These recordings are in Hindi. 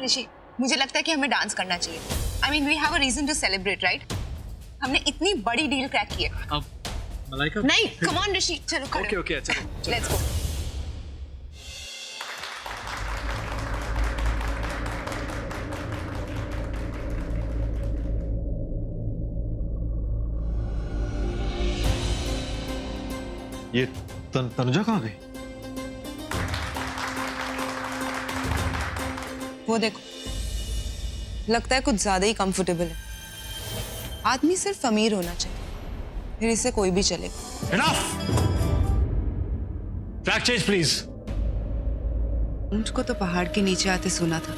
ऋषि, मुझे लगता है कि हमें डांस करना चाहिए। I mean we have a reason to celebrate, right? हमने इतनी बड़ी डील क्रैक की है। अब मलाइका नहीं, कम ऑन ऋषि, चलो खड़े। ओके चलो लेट्स गो। ये तनुजा कहाँ गई? वो देखो, लगता है कुछ ज्यादा ही कंफर्टेबल है। आदमी सिर्फ अमीर होना चाहिए, फिर इसे कोई भी चलेगा। Enough! Track change, please. ऊंट को तो पहाड़ के नीचे आते सुना था,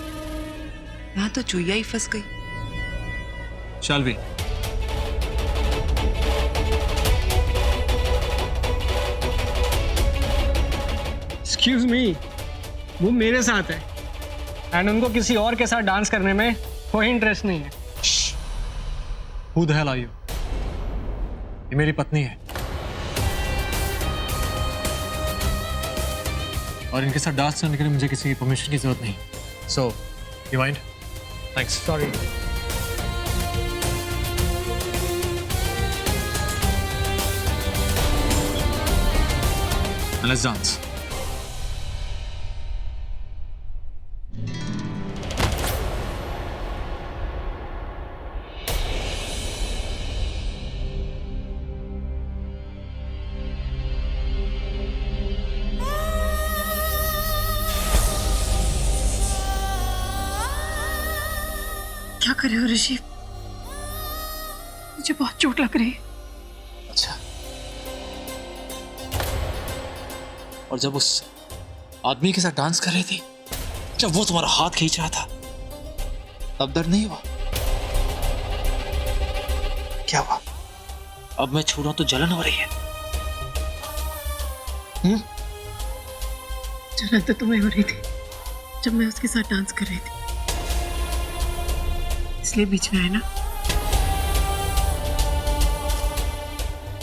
यहाँ तो चुईया ही फंस गई। शाल्वी, एक्सक्यूज मी, वो मेरे साथ है एंड उनको किसी और के साथ डांस करने में कोई इंटरेस्ट नहीं है। Who the hell are you? ये मेरी पत्नी है और इनके साथ डांस करने के लिए मुझे किसी की परमिशन की जरूरत नहीं। So, you mind? Thanks. Sorry. And let's dance. क्या कर रहे हो ऋषि? मुझे बहुत चोट लग रही है। अच्छा, और जब उस आदमी के साथ डांस कर रही थी, जब वो तुम्हारा हाथ खींच रहा था, तब दर्द नहीं हुआ? क्या हुआ? अब मैं छू रहा हूं तो जलन हो रही है। जलन तो तुम्हें हो रही थी जब मैं उसके साथ डांस कर रही थी, इसलिए बीच में आए ना।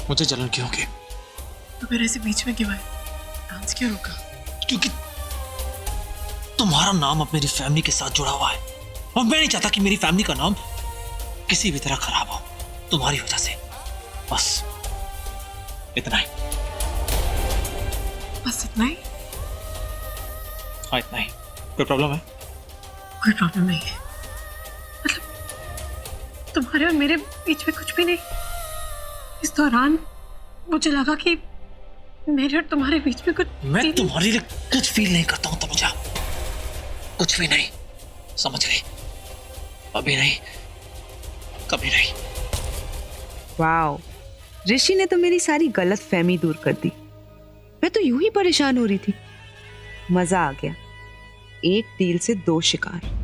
मुझे जलन क्यों होगी? तो फिर ऐसे बीच में क्यों आए? डांस क्यों रोका? क्योंकि तुम्हारा नाम अब मेरी फैमिली के साथ जुड़ा हुआ है और मैं नहीं चाहता कि मेरी फैमिली का नाम किसी भी तरह खराब हो तुम्हारी वजह से। बस इतना ही। बस इतना ही? हाँ, इतना ही। कोई प्रॉब्लम है? कोई प्रॉब्लम नहीं है। मतलब तुम्हारे और मेरे बीच में कुछ भी नहीं। इस दौरान मुझे लगा कि मेरे और तुम्हारे बीच में कुछ मैं तुम्हारे लिए कुछ फील नहीं करता हूं तनुजा, कुछ भी नहीं। समझ गई? अभी नहीं, कभी नहीं। वाओ, ऋषि ने तो मेरी सारी गलत फहमी दूर कर दी। मैं तो यूं ही परेशान हो रही थी। मजा आ गया, एक तीर से दो शिकार।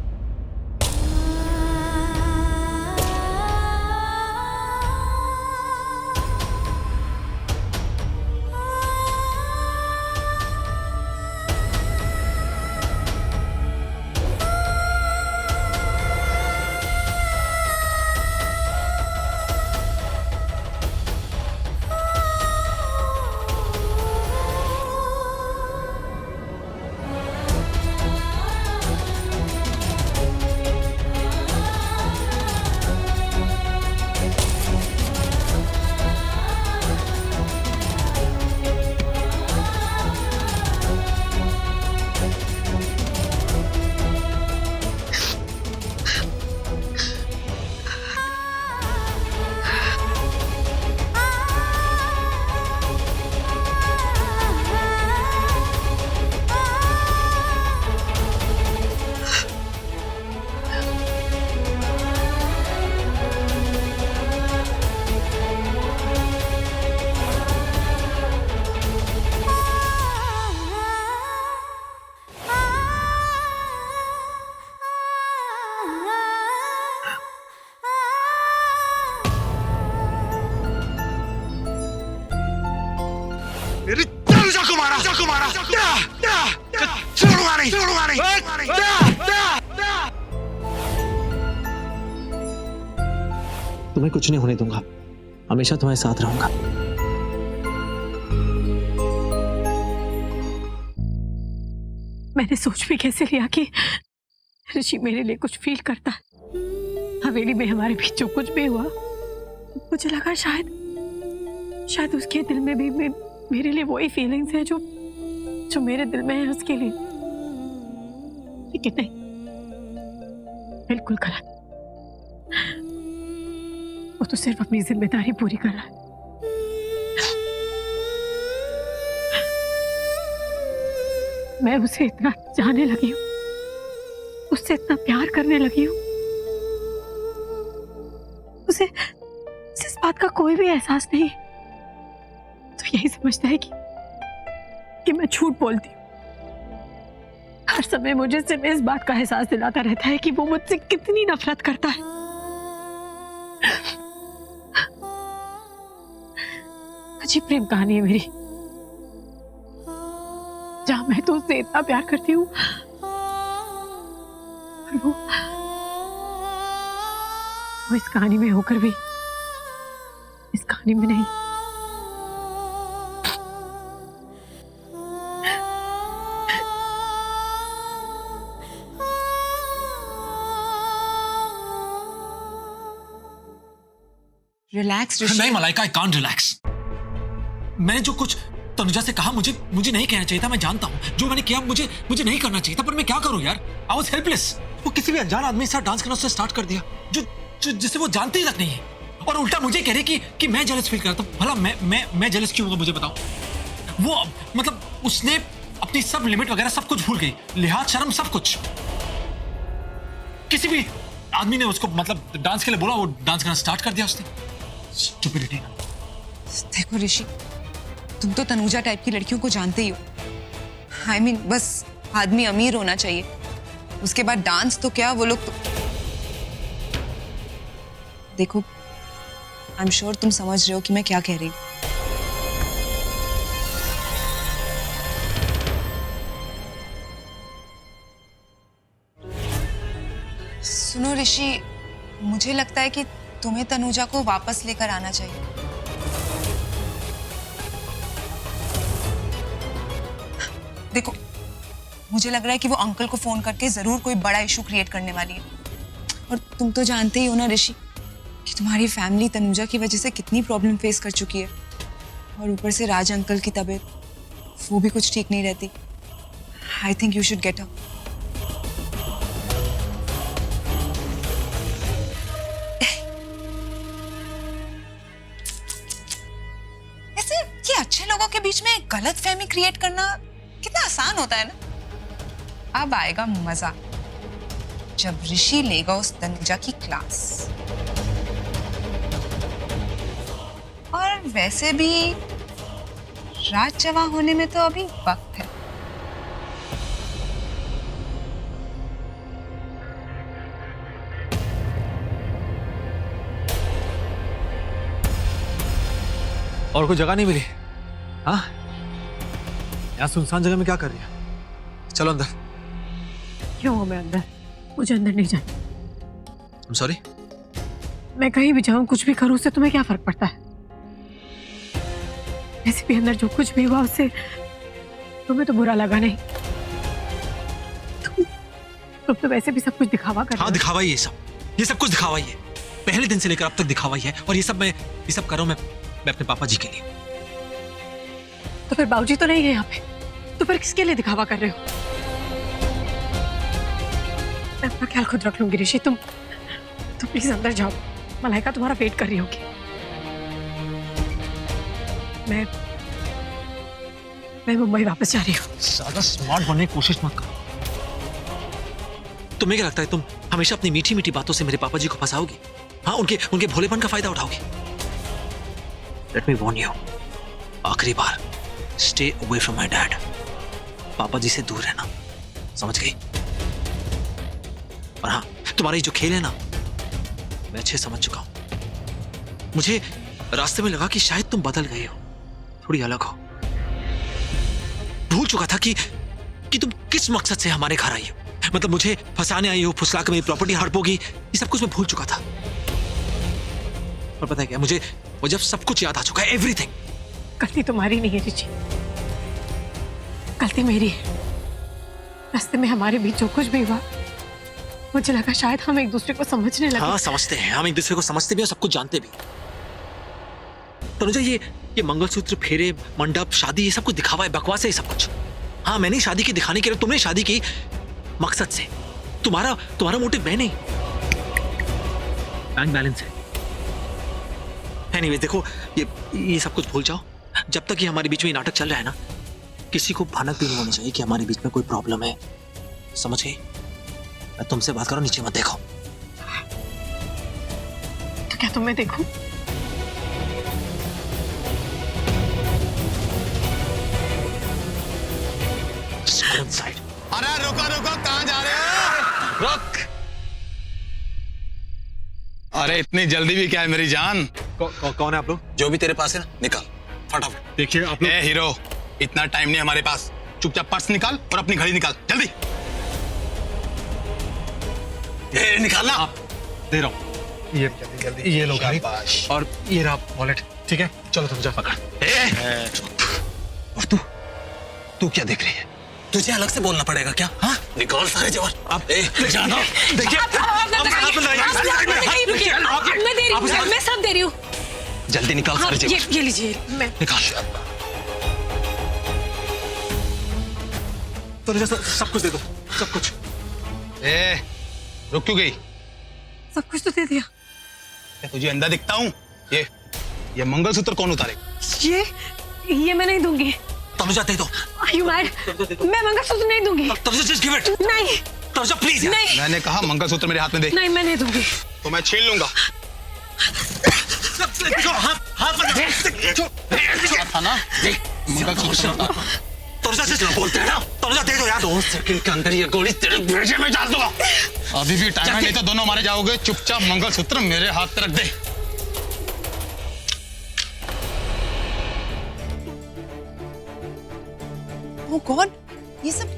तुम्हें कुछ नहीं होने दूंगा, हमेशा तुम्हारे साथ रहूंगा। मैंने सोच भी कैसे लिया कि ऋषि मेरे लिए कुछ फील करता है। हवेली में हमारे बीच जो कुछ भी हुआ, मुझे लगा शायद उसके दिल में भी मेरे लिए वही फीलिंग्स है जो मेरे दिल में है उसके लिए। लेकिन नहीं, बिल्कुल गलत। वो तो सिर्फ अपनी जिम्मेदारी पूरी कर रहा है। मैं उसे इतना चाहने लगी हूँ, उससे इतना प्यार करने लगी हूँ, उसे इस बात का कोई भी एहसास नहीं है, तो यही समझता है कि मैं झूठ बोलती हूँ। हर समय मुझे सिर्फ इस बात का एहसास दिलाता रहता है कि वो मुझसे कितनी नफरत करता है। अजीब प्रेम कहानी है मेरी, जहां मैं तो उससे इतना प्यार करती हूँ और वो इस कहानी में होकर भी इस कहानी में नहीं। रिलैक्स नहीं मलाइका, आई कांट रिलैक्स। मैंने जो कुछ तनुजा से कहा मुझे नहीं कहना चाहिए था। मैं जानता हूँ जो मैंने किया मुझे नहीं करना चाहिए था, पर मैं क्या करूँ यार। I was helpless. वो किसी भी अनजान आदमी के साथ डांस करना उससे स्टार्ट कर दिया जो जिसे वो जानती तक नहीं है, और उल्टा मुझे कह रही कि मैं जेलस फील करता हूँ। भला मैं जेलस क्यों होगा मुझे बताओ। वो मतलब उसने अपनी सब लिमिट वगैरह सब कुछ भूल गई, लिहाज शर्म सब कुछ। किसी भी आदमी ने उसको मतलब डांस के लिए बोला, वो डांस करना स्टार्ट कर दिया उसने। स्टुपिडिटी। देखो ऋषि, तुम तो तनुजा टाइप की लड़कियों को जानते ही हो। I mean, बस आदमी अमीर होना चाहिए, उसके बाद डांस तो क्या, वो लोग तो... देखो, आई एम श्योर तुम समझ रहे हो कि मैं क्या कह रही हूँ। सुनो ऋषि, मुझे लगता है कि तुम्हें तनुजा को वापस लेकर आना चाहिए। देखो, मुझे लग रहा है कि वो अंकल को फोन करके जरूर कोई बड़ा इशू क्रिएट करने वाली है। और तुम तो जानते ही हो ना ऋषि कि तुम्हारी फैमिली तनुजा की वजह से कितनी प्रॉब्लम फेस कर चुकी है, और ऊपर से राज अंकल की तबीयत वो भी कुछ ठीक नहीं रहती। I think you should get up. ऐसे ये अच्छे लोगों के बीच में गलत फहमी क्रिएट करना कितना आसान होता है ना। अब आएगा मजा जब ऋषि लेगा उस तनुजा की क्लास। और वैसे भी रात जवां होने में तो अभी वक्त है। और कोई जगह नहीं मिली? हाँ, यहाँ सुनसान जगह में क्या कर रही है? चलो अंदर। क्यों मैं अंदर? मुझे अंदर नहीं जाना। सॉरी। मैं कहीं भी जाऊं, कुछ भी करूं, उससे तुम्हें क्या फर्क पड़ता है? वैसे भी अंदर जो कुछ भी हुआ उससे तुम्हें तो बुरा लगा नहीं। तुम तो वैसे भी सब कुछ दिखावा कर रहे हो। हाँ, दिखावा ही है ये सब कुछ दिखावा ही है। पहले दिन से लेकर अब तक दिखावा ही है, और ये सब कर रहा हूं मैं अपने पापा जी के लिए। तो फिर बाबूजी तो नहीं है यहाँ पे, तो फिर किसके लिए दिखावा कर रहे हो? मैं अपना ख्याल खुद रख लूंगी ऋषि, तुम प्लीज अंदर जाओ। मलाइका तुम्हारा वेट कर रही होगी। मैं मुंबई वापस जा रही हूँ। ज्यादा स्मार्ट बनने की कोशिश मत करो। तुम्हें क्या लगता है तुम हमेशा अपनी मीठी मीठी बातों से मेरे पापा जी को फंसाओगी? हाँ, उनके भोलेपन का फायदा उठाओगी? लेट मी वॉर्न यू, आखिरी बार, stay away from my dad. पापा जी से दूर रहना, समझ गई? और हाँ, तुम्हारी जो खेल है ना, मैं अच्छे समझ चुका हूं। मुझे रास्ते में लगा कि शायद तुम बदल गए हो, थोड़ी अलग हो। भूल चुका था कि तुम किस मकसद से हमारे घर आई हो। मतलब मुझे फंसाने आई हो, फुसला के मेरी प्रॉपर्टी हड़पोगी, ये सब कुछ मैं भूल चुका था। और पता है क्या, मुझे वो जब सब कुछ याद आ चुका है, एवरीथिंग। गलती तुम्हारी नहीं है ऋषि, गलती मेरी है। रास्ते में हमारे बीच जो कुछ भी हुआ मुझे लगा शायद हम एक दूसरे को समझने लगे। हाँ समझते हैं, हम एक दूसरे को समझते भी और सब कुछ जानते भी। तनुजा ये मंगलसूत्र, फेरे, मंडप, शादी, ये सब कुछ दिखावा है, बकवास है ये सब कुछ। हाँ मैंने शादी की दिखाने के लिए, तुमने शादी की मकसद से। तुम्हारा मोटिव मैं नहीं। बैंक बैलेंस है। एनीवेज देखो, ये सब कुछ भूल जाओ। जब तक ये हमारे बीच में ये नाटक चल रहा है ना, किसी को भनक भी नहीं होनी चाहिए कि हमारे बीच में कोई प्रॉब्लम है। समझ गई? मैं तुमसे बात करो, नीचे मत देखो। तो क्या तुम्हें देखूं? Inside. अरे रुको रुको, कहाँ जा रहे हो? रुक। अरे इतनी जल्दी भी क्या है मेरी जान? कौन है आप लोग? जो भी तेरे पास है ना, निकाल फटाफट। देखिए आप ए हीरो, इतना टाइम नहीं हमारे पास। चुपचाप पर्स निकाल और अपनी घड़ी निकाल, जल्दी। ये निकालना। आप दे रहा हूँ। ये जल्दी जल्दी। ये लो गाड़ी शाबाश। और ये रहा वॉलेट। ठीक है चलो तुम जा पकड़। और तू क्या देख रही है? तुझे अलग से बोलना पड़ेगा क्या? हाँ निकाल सारे जेवर। अब जाना। देखिए मैं सब दे रही हूँ। जल्दी निकाल सारे जेवर। ये लीजिए, मैं निकाल। तो सब कुछ दे दो, सब कुछ। रुक क्यों गई? सब कुछ तो दे दिया। मैं तुझे अंधा दिखता हूँ? ये मंगलसूत्र कौन उतारेगा? ये मैं नहीं दूंगी। तनुजा दे दो। Are you mad? मैं मंगलसूत्र नहीं दूंगी। Tanuja just give it। नहीं तनुजा प्लीज यार। नहीं मैंने कहा मंगलसूत्र मेरे हाथ में दे। नहीं, मैं नहीं दूंगी। तो मैं छीन लूंगा। था ना मंगलसूत्र उतार। तनुजा से बोलते हैं ना, तनुजा दे दो यार। 2 सेकंड के अंदर ये गोली तेरे भेजे में डाल दूंगा। अभी भी टाइम है, नहीं तो दोनों मारे जाओगे। चुपचाप मंगलसूत्र मेरे हाथ पे रख दे। ओह गॉड, ये सब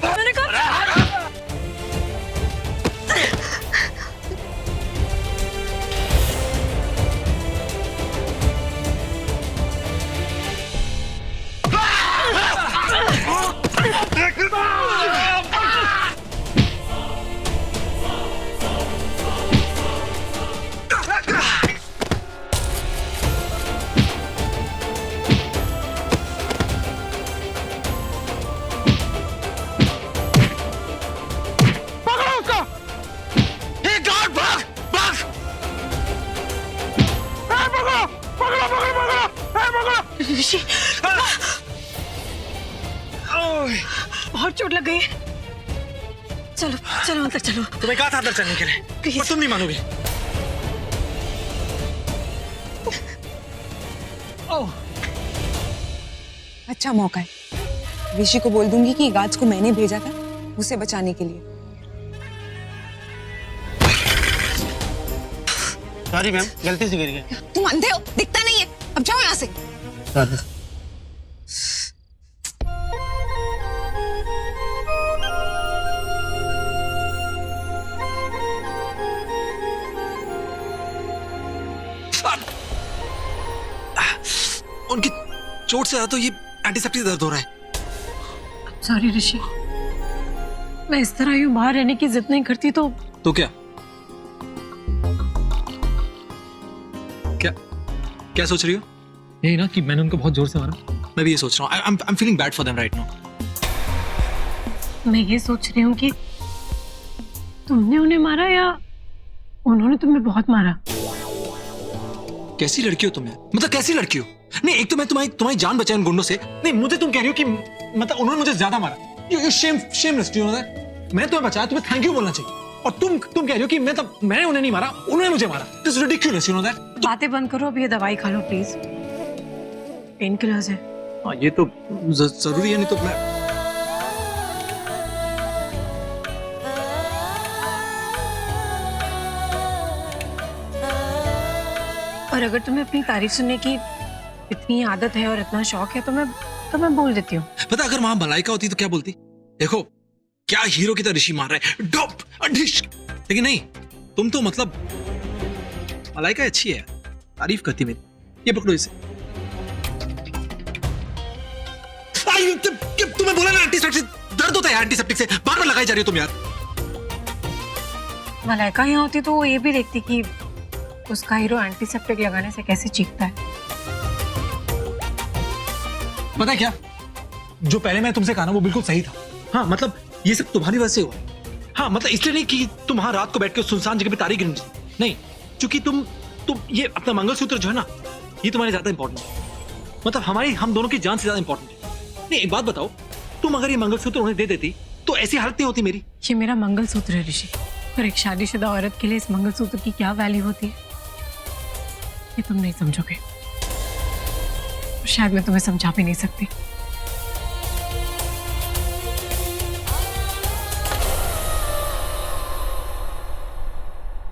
मैंने कहा ऋषि, बहुत चोट लग गई है। चलो चलो अंदर चलो। तुम्हें कहा था अंदर चलने के लिए, Please। पर तुम नहीं मानोगे। अच्छा मौका है। ऋषि को बोल दूंगी कि गार्ड्स को मैंने भेजा था उसे बचाने के लिए। सॉरी मैम, गलती से गिर गया। तुम अंधे हो, दिखता नहीं है। अब जाओ यहाँ से। उनकी चोट से तो ये एंटीसेप्टिक दर्द हो रहा है। सॉरी ऋषि, मैं इस तरह यूं बाहर रहने की जिद नहीं करती तो क्या क्या क्या सोच रही हो? यही ना कि मैंने उनको बहुत जोर से मारा। मैं भी ये सोच रहा हूँ। I'm feeling bad for them right now। मैं ये सोच रही हूँ कि तुमने उन्हें मारा या उन्होंने तुम्हें बहुत मारा। कैसी लड़की हो तुम यार? मतलब कैसी लड़की हो? नहीं, एक तो मैं तुम्हारी जान बचाई उन गुंडों से। नहीं, मुझे तुम कह रही हो कि मतलब उन्होंने मुझे ज्यादा मारा। You shameless, you know that? मैं तुम्हें बचाया, तुम्हें थैंक यू बोलना चाहिए। और तुम कह रही हो कि मैंने उन्हें नहीं मारा, उन्होंने मुझे मारा। This is ridiculous, you know that? बातें बंद करो, अब ये दवाई खा लो प्लीज। पेन किलर्स है। हाँ, ये तो जरूरी है, नहीं तो मैं और अगर तुम्हें अपनी तारीफ सुनने की इतनी आदत है और इतना शौक है तो मैं बोल देती हूँ। पता अगर वहां मलाइका होती तो क्या बोलती? देखो क्या हीरो की तरह ऋषि मार रहा है, डॉप अडिश। लेकिन नहीं, तुम तो मतलब मलाइका अच्छी है, तारीफ करती मेरी। ये पकड़ो इसे। तुम्हें बोला ना एंटीसेप्टिक दर्द होता है, एंटीसेप्टिक से बार बार लगाई जा रही हो तुम यार। मलाइका यहाँ होती तो वो ये भी देखती कि उसका हीरो एंटीसेप्टिक लगाने से कैसे चीखता है। पता है क्या, जो पहले मैं तुमसे कहा ना वो बिल्कुल सही था। हाँ मतलब ये सब तुम्हारी वजह से हुआ। हाँ मतलब इसलिए नहीं कि तुम वहां रात को बैठ के सुनसान जगह पे तारीख गिन रही, नहीं, क्योंकि तुम ये अपना मंगलसूत्र जो है ना, ये तुम्हारे ज्यादा इंपॉर्टेंट है। मतलब हम दोनों की जान से ज्यादा इंपॉर्टेंट है। नहीं एक बात बताओ, तुम अगर ये मंगलसूत्र उन्हें दे देती तो ऐसी हालत नहीं होती मेरी। ये मेरा मंगलसूत्र है ऋषि, और एक शादीशुदा औरत के लिए इस मंगलसूत्र की क्या वैल्यू होती है ये तुम नहीं समझोगे, शायद मैं तुम्हें समझा भी नहीं सकती।